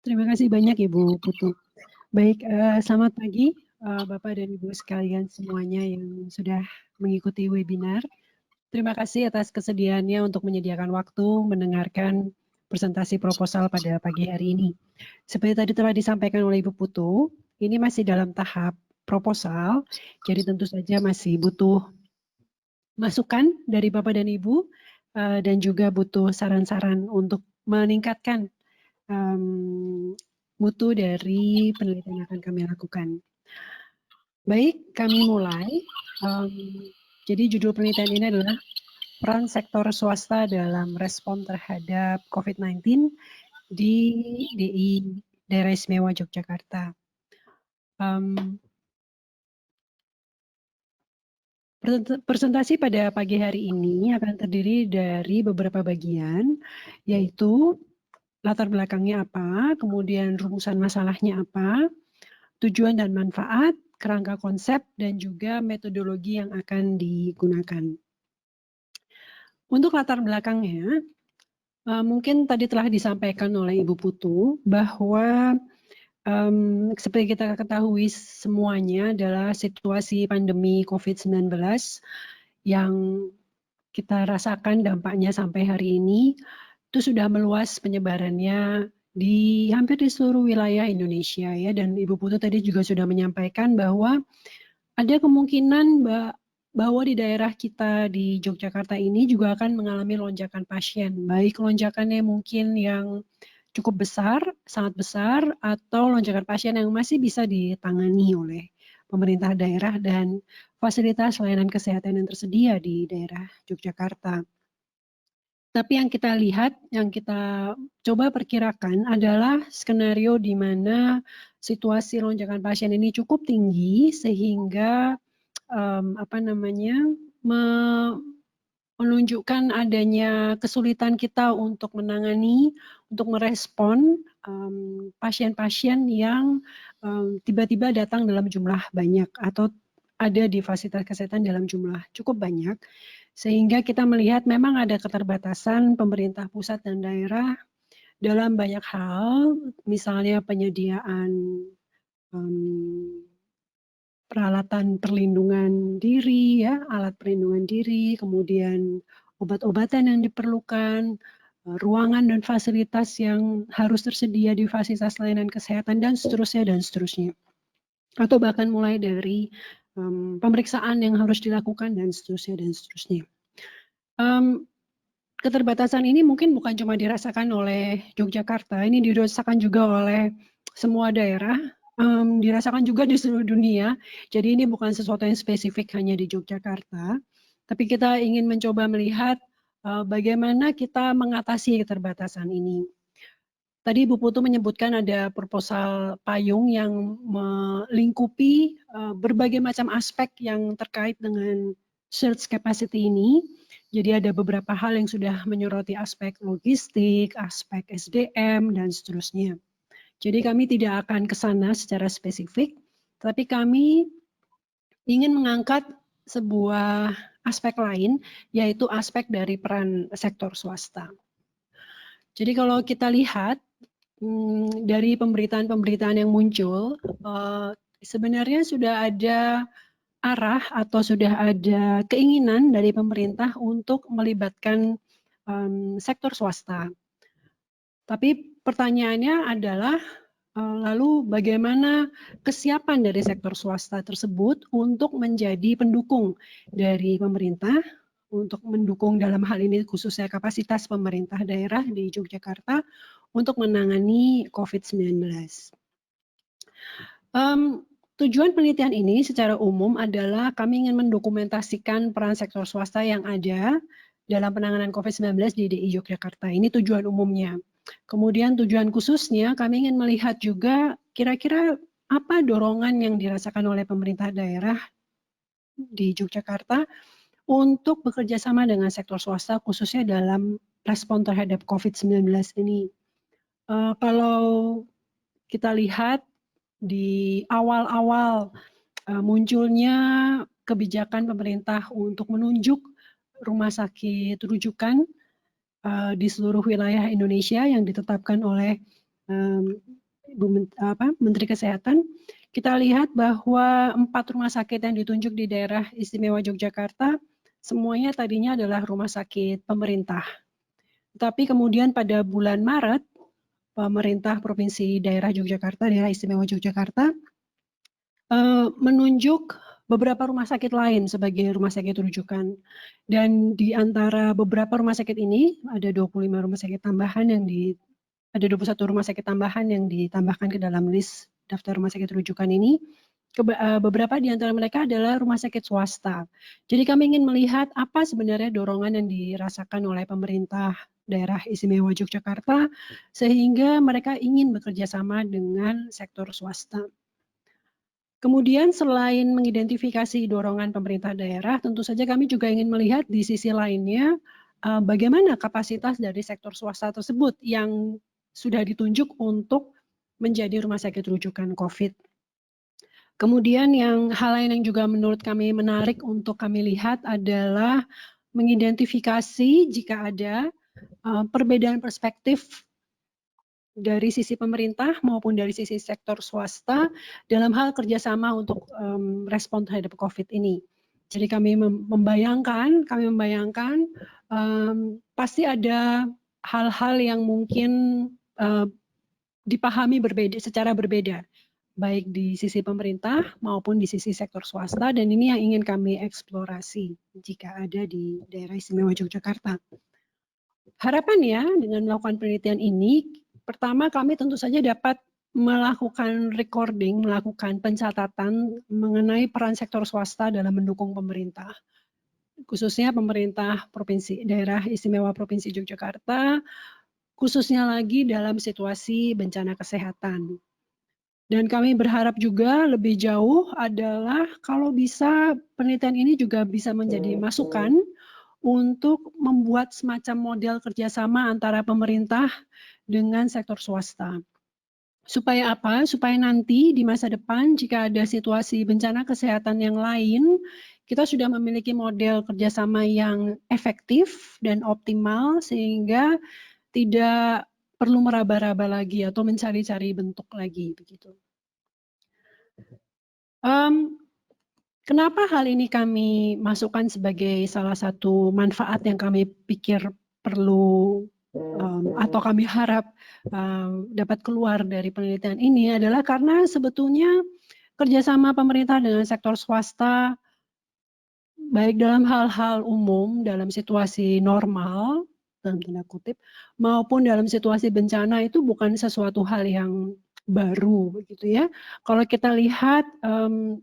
Terima kasih banyak Ibu Putu. Baik, selamat pagi Bapak dan Ibu sekalian semuanya yang sudah mengikuti webinar. Terima kasih atas kesediaannya untuk menyediakan waktu mendengarkan presentasi proposal pada pagi hari ini. Seperti tadi telah disampaikan oleh Ibu Putu, ini masih dalam tahap proposal, jadi tentu saja masih butuh masukan dari Bapak dan Ibu, dan juga butuh saran-saran untuk meningkatkan mutu dari penelitian yang akan kami lakukan. Baik, kami mulai. Jadi judul penelitian ini adalah peran sektor swasta dalam respon terhadap COVID-19 di DI Daerah Istimewa Yogyakarta. Presentasi pada pagi hari ini akan terdiri dari beberapa bagian, yaitu latar belakangnya apa, kemudian rumusan masalahnya apa, tujuan dan manfaat, kerangka konsep, dan juga metodologi yang akan digunakan. Untuk latar belakangnya, mungkin tadi telah disampaikan oleh Ibu Putu bahwa seperti kita ketahui semuanya adalah situasi pandemi COVID-19 yang kita rasakan dampaknya sampai hari ini, itu sudah meluas penyebarannya di hampir di seluruh wilayah Indonesia ya, dan Ibu Putu tadi juga sudah menyampaikan bahwa ada kemungkinan bahwa di daerah kita di Yogyakarta ini juga akan mengalami lonjakan pasien, baik lonjakannya mungkin yang cukup besar, sangat besar, atau lonjakan pasien yang masih bisa ditangani oleh pemerintah daerah dan fasilitas layanan kesehatan yang tersedia di daerah Yogyakarta. Tapi yang kita lihat, yang kita coba perkirakan adalah skenario di mana situasi lonjakan pasien ini cukup tinggi sehingga menunjukkan adanya kesulitan kita untuk menangani, untuk merespon pasien-pasien yang tiba-tiba datang dalam jumlah banyak atau ada di fasilitas kesehatan dalam jumlah cukup banyak, sehingga kita melihat memang ada keterbatasan pemerintah pusat dan daerah dalam banyak hal, misalnya penyediaan peralatan perlindungan diri, ya, alat perlindungan diri, kemudian obat-obatan yang diperlukan, ruangan dan fasilitas yang harus tersedia di fasilitas layanan kesehatan, dan seterusnya, dan seterusnya. Atau bahkan mulai dari pemeriksaan yang harus dilakukan, dan seterusnya, dan seterusnya. Keterbatasan ini mungkin bukan cuma dirasakan oleh Yogyakarta, ini dirasakan juga oleh semua daerah, dirasakan juga di seluruh dunia. Jadi ini bukan sesuatu yang spesifik hanya di Yogyakarta, tapi kita ingin mencoba melihat bagaimana kita mengatasi keterbatasan ini. Tadi Bu Putu menyebutkan ada proposal payung yang melingkupi berbagai macam aspek yang terkait dengan surge capacity ini. Jadi ada beberapa hal yang sudah menyoroti aspek logistik, aspek SDM, dan seterusnya. Jadi kami tidak akan ke sana secara spesifik, tapi kami ingin mengangkat sebuah aspek lain, yaitu aspek dari peran sektor swasta. Jadi kalau kita lihat dari pemberitaan-pemberitaan yang muncul, sebenarnya sudah ada arah atau sudah ada keinginan dari pemerintah untuk melibatkan sektor swasta. Tapi pertanyaannya adalah lalu bagaimana kesiapan dari sektor swasta tersebut untuk menjadi pendukung dari pemerintah, untuk mendukung dalam hal ini khususnya kapasitas pemerintah daerah di Yogyakarta untuk menangani COVID-19. Tujuan penelitian ini secara umum adalah kami ingin mendokumentasikan peran sektor swasta yang ada dalam penanganan COVID-19 di DI Yogyakarta. Ini tujuan umumnya. Kemudian tujuan khususnya kami ingin melihat juga kira-kira apa dorongan yang dirasakan oleh pemerintah daerah di Yogyakarta untuk bekerja sama dengan sektor swasta khususnya dalam respon terhadap COVID-19 ini. Kalau kita lihat di awal-awal munculnya kebijakan pemerintah untuk menunjuk rumah sakit rujukan di seluruh wilayah Indonesia yang ditetapkan oleh Menteri Kesehatan, kita lihat bahwa 4 rumah sakit yang ditunjuk di daerah istimewa Yogyakarta, semuanya tadinya adalah rumah sakit pemerintah. Tapi kemudian pada bulan Maret, pemerintah Provinsi Daerah Yogyakarta, Daerah Istimewa Yogyakarta, menunjuk beberapa rumah sakit lain sebagai rumah sakit rujukan. Dan di antara beberapa rumah sakit ini, ada 25 rumah sakit tambahan ada 21 rumah sakit tambahan yang ditambahkan ke dalam list daftar rumah sakit rujukan ini. Beberapa di antara mereka adalah rumah sakit swasta. Jadi kami ingin melihat apa sebenarnya dorongan yang dirasakan oleh pemerintah daerah istimewa Yogyakarta sehingga mereka ingin bekerja sama dengan sektor swasta. Kemudian selain mengidentifikasi dorongan pemerintah daerah, tentu saja kami juga ingin melihat di sisi lainnya, bagaimana kapasitas dari sektor swasta tersebut yang sudah ditunjuk untuk menjadi rumah sakit rujukan COVID. Kemudian hal lain yang juga menurut kami menarik untuk kami lihat adalah mengidentifikasi jika ada perbedaan perspektif dari sisi pemerintah maupun dari sisi sektor swasta dalam hal kerjasama untuk respon terhadap COVID ini. Jadi kami membayangkan pasti ada hal-hal yang mungkin dipahami secara berbeda, baik di sisi pemerintah maupun di sisi sektor swasta, dan ini yang ingin kami eksplorasi jika ada di daerah istimewa Yogyakarta. Harapannya dengan melakukan penelitian ini, pertama kami tentu saja dapat melakukan recording, melakukan pencatatan mengenai peran sektor swasta dalam mendukung pemerintah. Khususnya pemerintah daerah istimewa Provinsi Yogyakarta, khususnya lagi dalam situasi bencana kesehatan. Dan kami berharap juga lebih jauh adalah kalau bisa penelitian ini juga bisa menjadi masukan untuk membuat semacam model kerjasama antara pemerintah dengan sektor swasta. Supaya apa? Supaya nanti di masa depan jika ada situasi bencana kesehatan yang lain, kita sudah memiliki model kerjasama yang efektif dan optimal sehingga tidak perlu meraba-raba lagi atau mencari-cari bentuk lagi begitu. Kenapa hal ini kami masukkan sebagai salah satu manfaat yang kami pikir perlu atau kami harap dapat keluar dari penelitian ini adalah karena sebetulnya kerjasama pemerintah dengan sektor swasta baik dalam hal-hal umum, dalam situasi normal, dalam tanda kutip, maupun dalam situasi bencana itu bukan sesuatu hal yang baru begitu ya. Kalau kita lihat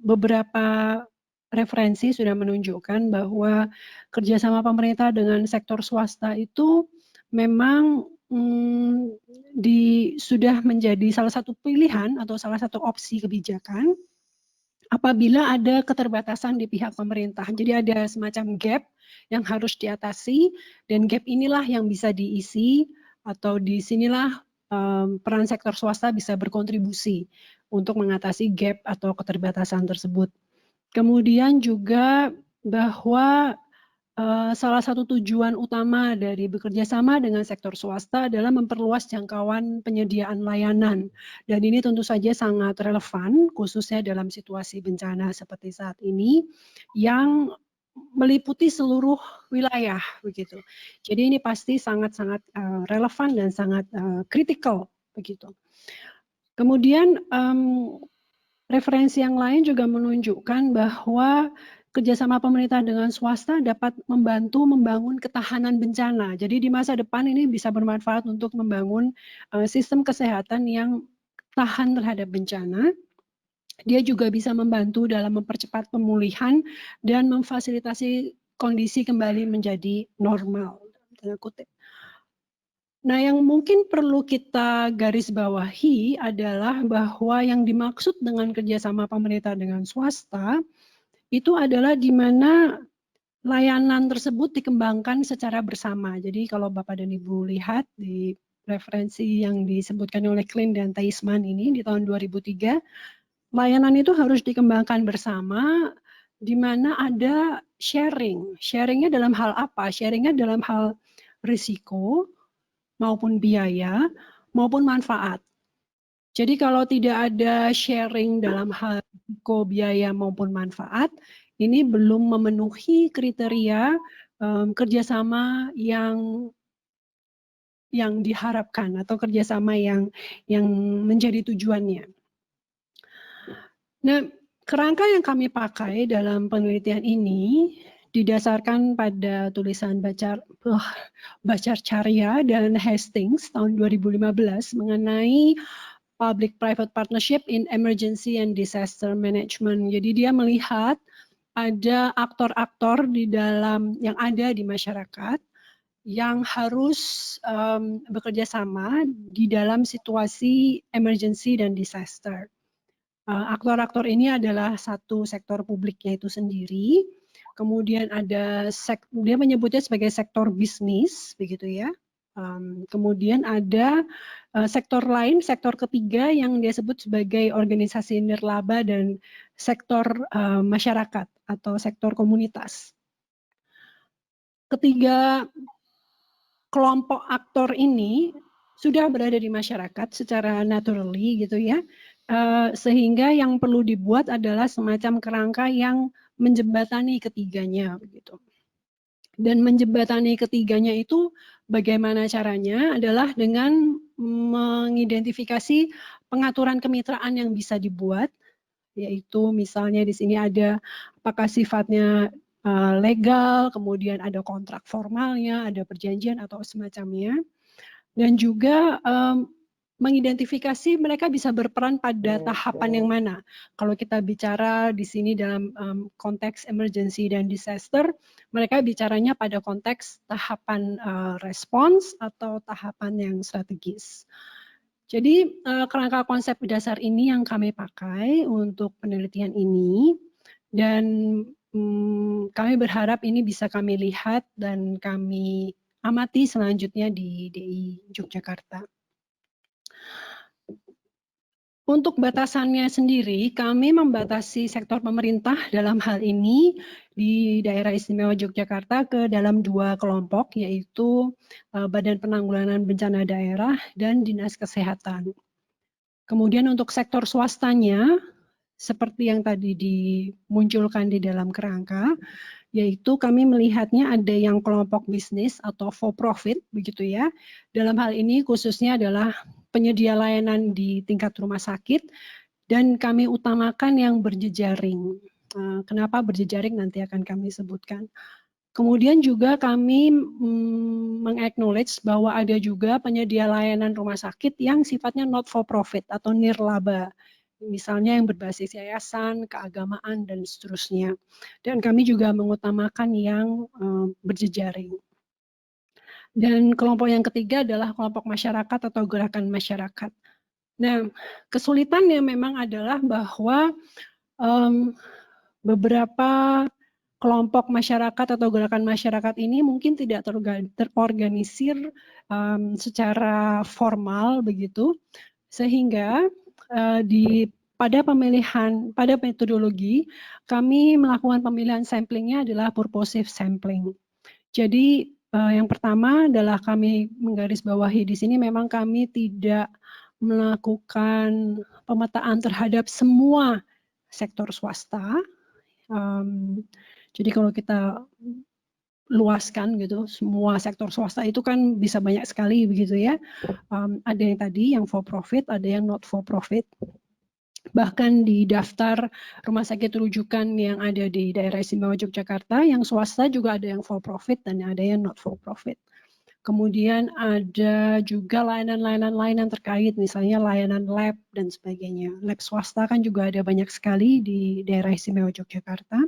beberapa referensi sudah menunjukkan bahwa kerjasama pemerintah dengan sektor swasta itu memang sudah menjadi salah satu pilihan atau salah satu opsi kebijakan apabila ada keterbatasan di pihak pemerintah. Jadi ada semacam gap yang harus diatasi dan gap inilah yang bisa diisi atau di sinilah peran sektor swasta bisa berkontribusi untuk mengatasi gap atau keterbatasan tersebut. Kemudian juga bahwa salah satu tujuan utama dari bekerja sama dengan sektor swasta adalah memperluas jangkauan penyediaan layanan. Dan ini tentu saja sangat relevan khususnya dalam situasi bencana seperti saat ini yang meliputi seluruh wilayah begitu. Jadi ini pasti sangat-sangat relevan dan sangat kritikal begitu. Kemudian referensi yang lain juga menunjukkan bahwa kerjasama pemerintah dengan swasta dapat membantu membangun ketahanan bencana. Jadi di masa depan ini bisa bermanfaat untuk membangun sistem kesehatan yang tahan terhadap bencana. Dia juga bisa membantu dalam mempercepat pemulihan dan memfasilitasi kondisi kembali menjadi normal. Tanda kutip. Nah, yang mungkin perlu kita garis bawahi adalah bahwa yang dimaksud dengan kerjasama pemerintah dengan swasta itu adalah di mana layanan tersebut dikembangkan secara bersama. Jadi kalau Bapak dan Ibu lihat di referensi yang disebutkan oleh Klein dan Theismann ini di tahun 2003, layanan itu harus dikembangkan bersama di mana ada sharing. Sharingnya dalam hal apa? Sharingnya dalam hal risiko, maupun biaya, maupun manfaat. Jadi kalau tidak ada sharing dalam hal risiko, biaya maupun manfaat, ini belum memenuhi kriteria kerjasama yang diharapkan atau kerjasama yang menjadi tujuannya. Nah, kerangka yang kami pakai dalam penelitian ini didasarkan pada tulisan Bhattacharya dan Hastings tahun 2015 mengenai Public-Private Partnership in Emergency and Disaster Management. Jadi dia melihat ada aktor-aktor di dalam yang ada di masyarakat yang harus bekerja sama di dalam situasi emergency dan disaster. Aktor-aktor ini adalah satu sektor publiknya itu sendiri, kemudian ada dia menyebutnya sebagai sektor bisnis, begitu ya. Kemudian ada sektor lain, sektor ketiga yang dia sebut sebagai organisasi nirlaba dan sektor masyarakat atau sektor komunitas. Ketiga kelompok aktor ini sudah berada di masyarakat secara naturally gitu ya, sehingga yang perlu dibuat adalah semacam kerangka yang menjembatani ketiganya begitu. Dan menjembatani ketiganya itu bagaimana caranya adalah dengan mengidentifikasi pengaturan kemitraan yang bisa dibuat, yaitu misalnya di sini ada apakah sifatnya legal, kemudian ada kontrak formalnya, ada perjanjian atau semacamnya, dan juga mengidentifikasi mereka bisa berperan pada tahapan yang mana. Kalau kita bicara di sini dalam konteks emergency dan disaster, mereka bicaranya pada konteks tahapan respons atau tahapan yang strategis. Jadi kerangka konsep dasar ini yang kami pakai untuk penelitian ini, dan kami berharap ini bisa kami lihat dan kami amati selanjutnya di DI Yogyakarta. Untuk batasannya sendiri, kami membatasi sektor pemerintah dalam hal ini di Daerah Istimewa Yogyakarta ke dalam 2 kelompok, yaitu Badan Penanggulangan Bencana Daerah dan Dinas Kesehatan. Kemudian untuk sektor swastanya, seperti yang tadi dimunculkan di dalam kerangka, yaitu kami melihatnya ada yang kelompok bisnis atau for profit, begitu ya. Dalam hal ini khususnya adalah penyedia layanan di tingkat rumah sakit, dan kami utamakan yang berjejaring. Kenapa berjejaring nanti akan kami sebutkan. Kemudian juga kami meng-acknowledge bahwa ada juga penyedia layanan rumah sakit yang sifatnya not for profit atau nirlaba. Misalnya yang berbasis yayasan, keagamaan, dan seterusnya. Dan kami juga mengutamakan yang berjejaring. Dan kelompok yang ketiga adalah kelompok masyarakat atau gerakan masyarakat. Nah, kesulitannya memang adalah bahwa beberapa kelompok masyarakat atau gerakan masyarakat ini mungkin tidak terorganisir secara formal begitu, sehingga pada metodologi kami melakukan pemilihan samplingnya adalah purposive sampling. Jadi yang pertama adalah kami menggarisbawahi di sini memang kami tidak melakukan pemetaan terhadap semua sektor swasta. Jadi kalau kita luaskan gitu, semua sektor swasta itu kan bisa banyak sekali begitu ya. Ada yang tadi yang for profit, ada yang not for profit. Bahkan di daftar rumah sakit rujukan yang ada di Daerah Istimewa Yogyakarta, yang swasta juga ada yang for profit dan ada yang not for profit. Kemudian ada juga layanan-layanan lain yang terkait, misalnya layanan lab dan sebagainya. Lab swasta kan juga ada banyak sekali di Daerah Istimewa Yogyakarta.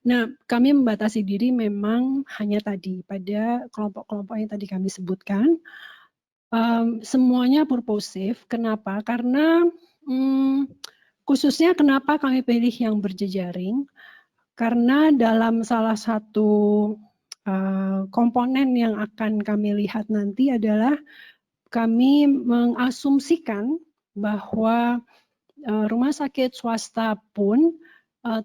Nah, kami membatasi diri memang hanya tadi pada kelompok-kelompok yang tadi kami sebutkan. Semuanya purposive. Kenapa? Karena khususnya kenapa kami pilih yang berjejaring? Karena dalam salah satu komponen yang akan kami lihat nanti adalah kami mengasumsikan bahwa rumah sakit swasta pun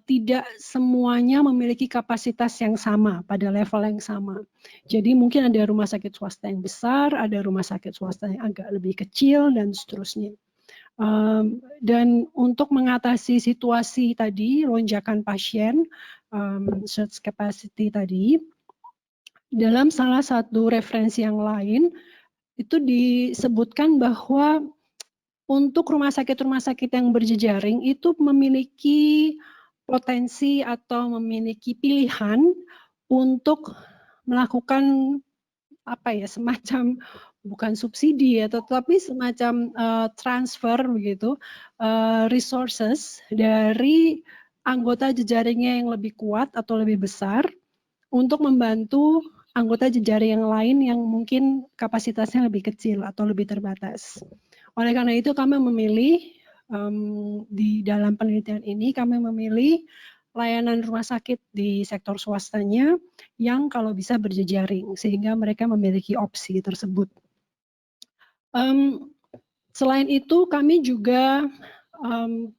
tidak semuanya memiliki kapasitas yang sama pada level yang sama. Jadi mungkin ada rumah sakit swasta yang besar, ada rumah sakit swasta yang agak lebih kecil dan seterusnya. Dan untuk mengatasi situasi tadi, lonjakan pasien, surge capacity tadi, dalam salah satu referensi yang lain, itu disebutkan bahwa untuk rumah sakit yang berjejaring itu memiliki potensi atau memiliki pilihan untuk melakukan semacam bukan subsidi ya, tetapi semacam transfer begitu resources dari anggota jejaringnya yang lebih kuat atau lebih besar untuk membantu anggota jejaring yang lain yang mungkin kapasitasnya lebih kecil atau lebih terbatas. Oleh karena itu kami memilih di dalam penelitian ini kami memilih layanan rumah sakit di sektor swastanya yang kalau bisa berjejaring sehingga mereka memiliki opsi tersebut. Selain itu kami juga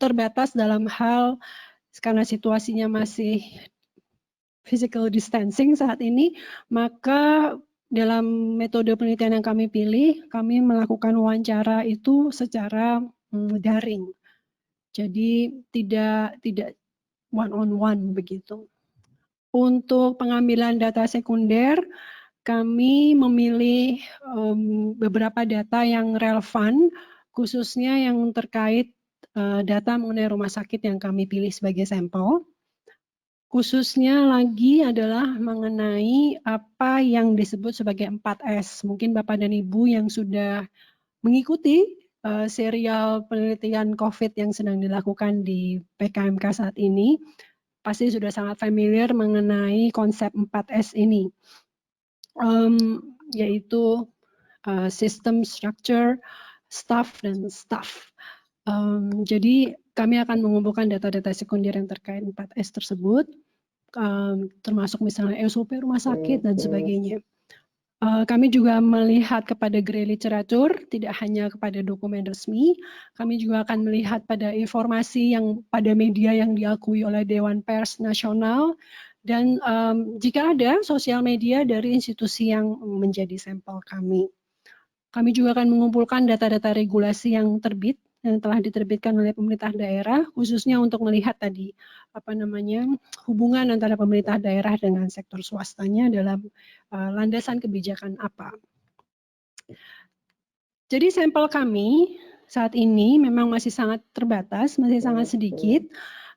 terbatas dalam hal karena situasinya masih physical distancing saat ini, maka dalam metode penelitian yang kami pilih, kami melakukan wawancara itu secara daring. Jadi tidak one on one begitu. Untuk pengambilan data sekunder, kami memilih beberapa data yang relevan, khususnya yang terkait data mengenai rumah sakit yang kami pilih sebagai sampel. Khususnya lagi adalah mengenai apa yang disebut sebagai 4S. Mungkin Bapak dan Ibu yang sudah mengikuti serial penelitian COVID yang sedang dilakukan di PKMK saat ini, pasti sudah sangat familiar mengenai konsep 4S ini, yaitu system, structure, staff, dan staff. Jadi kami akan mengumpulkan data-data sekunder yang terkait 4S tersebut, termasuk misalnya SOP rumah sakit dan sebagainya. Kami juga melihat kepada grey literatur, tidak hanya kepada dokumen resmi, kami juga akan melihat pada informasi yang pada media yang diakui oleh Dewan Pers Nasional, dan jika ada sosial media dari institusi yang menjadi sampel kami. Kami juga akan mengumpulkan data-data regulasi yang terbit yang telah diterbitkan oleh pemerintah daerah, khususnya untuk melihat tadi hubungan antara pemerintah daerah dengan sektor swastanya dalam landasan kebijakan apa. Jadi sampel kami saat ini memang masih sangat terbatas, masih sangat sedikit.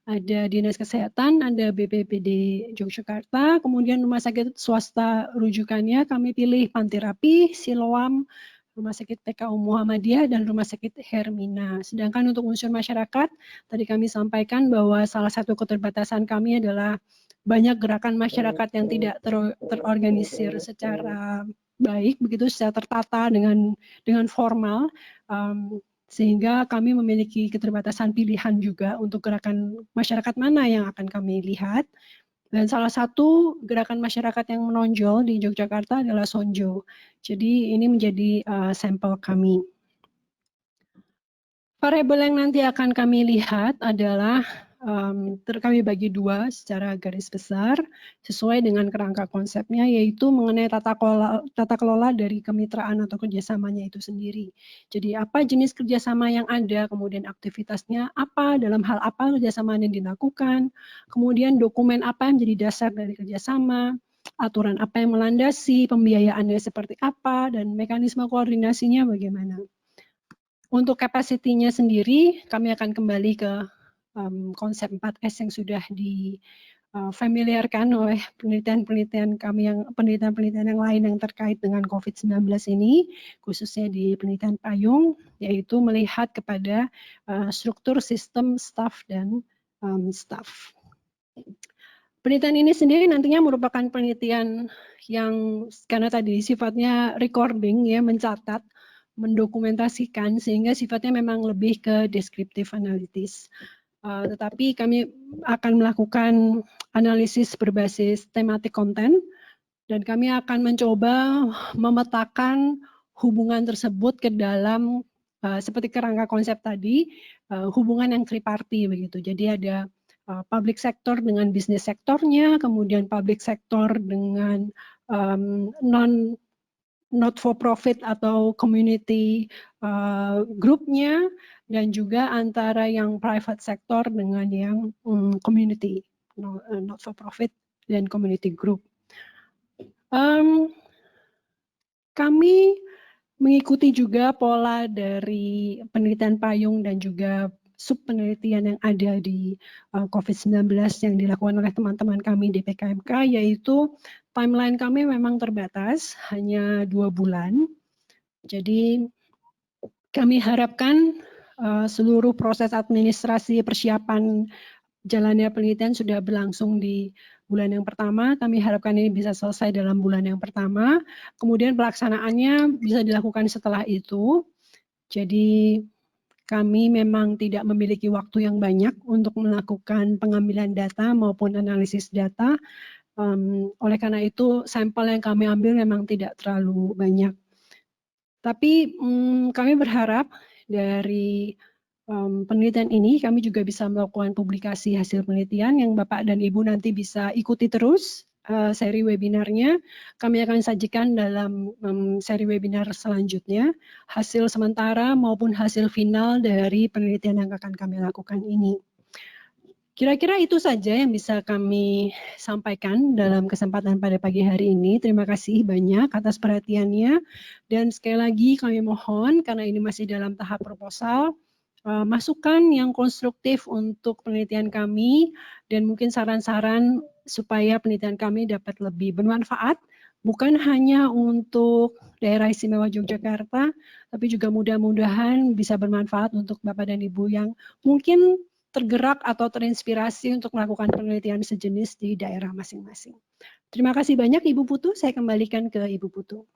Ada Dinas Kesehatan, ada BPPD Yogyakarta, kemudian rumah sakit swasta rujukannya kami pilih Panterapi, Siloam, Rumah Sakit PKU Muhammadiyah, dan Rumah Sakit Hermina. Sedangkan untuk unsur masyarakat, tadi kami sampaikan bahwa salah satu keterbatasan kami adalah banyak gerakan masyarakat yang tidak terorganisir secara baik, begitu secara tertata dengan formal, sehingga kami memiliki keterbatasan pilihan juga untuk gerakan masyarakat mana yang akan kami lihat. Dan salah satu gerakan masyarakat yang menonjol di Yogyakarta adalah Sonjo. Jadi ini menjadi sampel kami. Variabel yang nanti akan kami lihat adalah kami bagi dua secara garis besar sesuai dengan kerangka konsepnya, yaitu mengenai tata kelola dari kemitraan atau kerjasamanya itu sendiri. Jadi apa jenis kerjasama yang ada, kemudian aktivitasnya apa, dalam hal apa kerjasama yang dilakukan, kemudian dokumen apa yang menjadi dasar dari kerjasama, aturan apa yang melandasi, pembiayaannya seperti apa, dan mekanisme koordinasinya bagaimana. Untuk capacity-nya sendiri, kami akan kembali ke konsep 4S yang sudah difamiliarkan oleh penelitian-penelitian kami penelitian-penelitian yang lain yang terkait dengan COVID-19 ini, khususnya di penelitian payung, yaitu melihat kepada struktur sistem staff dan staff. Penelitian ini sendiri nantinya merupakan penelitian yang karena tadi sifatnya recording ya, mencatat, mendokumentasikan, sehingga sifatnya memang lebih ke deskriptif analitis. Tetapi kami akan melakukan analisis berbasis tematik konten, dan kami akan mencoba memetakan hubungan tersebut ke dalam seperti kerangka konsep tadi, hubungan yang triparti begitu. Jadi ada public sector dengan bisnis sektornya, kemudian public sector dengan non not for profit atau community grupnya, dan juga antara yang private sector dengan yang community, not for profit dan community group. Kami mengikuti juga pola dari penelitian payung dan juga sub-penelitian yang ada di COVID-19 yang dilakukan oleh teman-teman kami di PKMK, yaitu timeline kami memang terbatas, hanya 2 bulan. Jadi kami harapkan seluruh proses administrasi persiapan jalannya penelitian sudah berlangsung di bulan yang pertama. Kami harapkan ini bisa selesai dalam bulan yang pertama. Kemudian pelaksanaannya bisa dilakukan setelah itu. Jadi kami memang tidak memiliki waktu yang banyak untuk melakukan pengambilan data maupun analisis data. Oleh karena itu sampel yang kami ambil memang tidak terlalu banyak. Tapi kami berharap dari penelitian ini kami juga bisa melakukan publikasi hasil penelitian yang Bapak dan Ibu nanti bisa ikuti terus seri webinarnya. Kami akan sajikan dalam seri webinar selanjutnya hasil sementara maupun hasil final dari penelitian yang akan kami lakukan ini. Kira-kira itu saja yang bisa kami sampaikan dalam kesempatan pada pagi hari ini. Terima kasih banyak atas perhatiannya. Dan sekali lagi kami mohon, karena ini masih dalam tahap proposal, masukan yang konstruktif untuk penelitian kami, dan mungkin saran-saran supaya penelitian kami dapat lebih bermanfaat, bukan hanya untuk daerah istimewa Yogyakarta, tapi juga mudah-mudahan bisa bermanfaat untuk Bapak dan Ibu yang mungkin tergerak atau terinspirasi untuk melakukan penelitian sejenis di daerah masing-masing. Terima kasih banyak Ibu Putu, saya kembalikan ke Ibu Putu.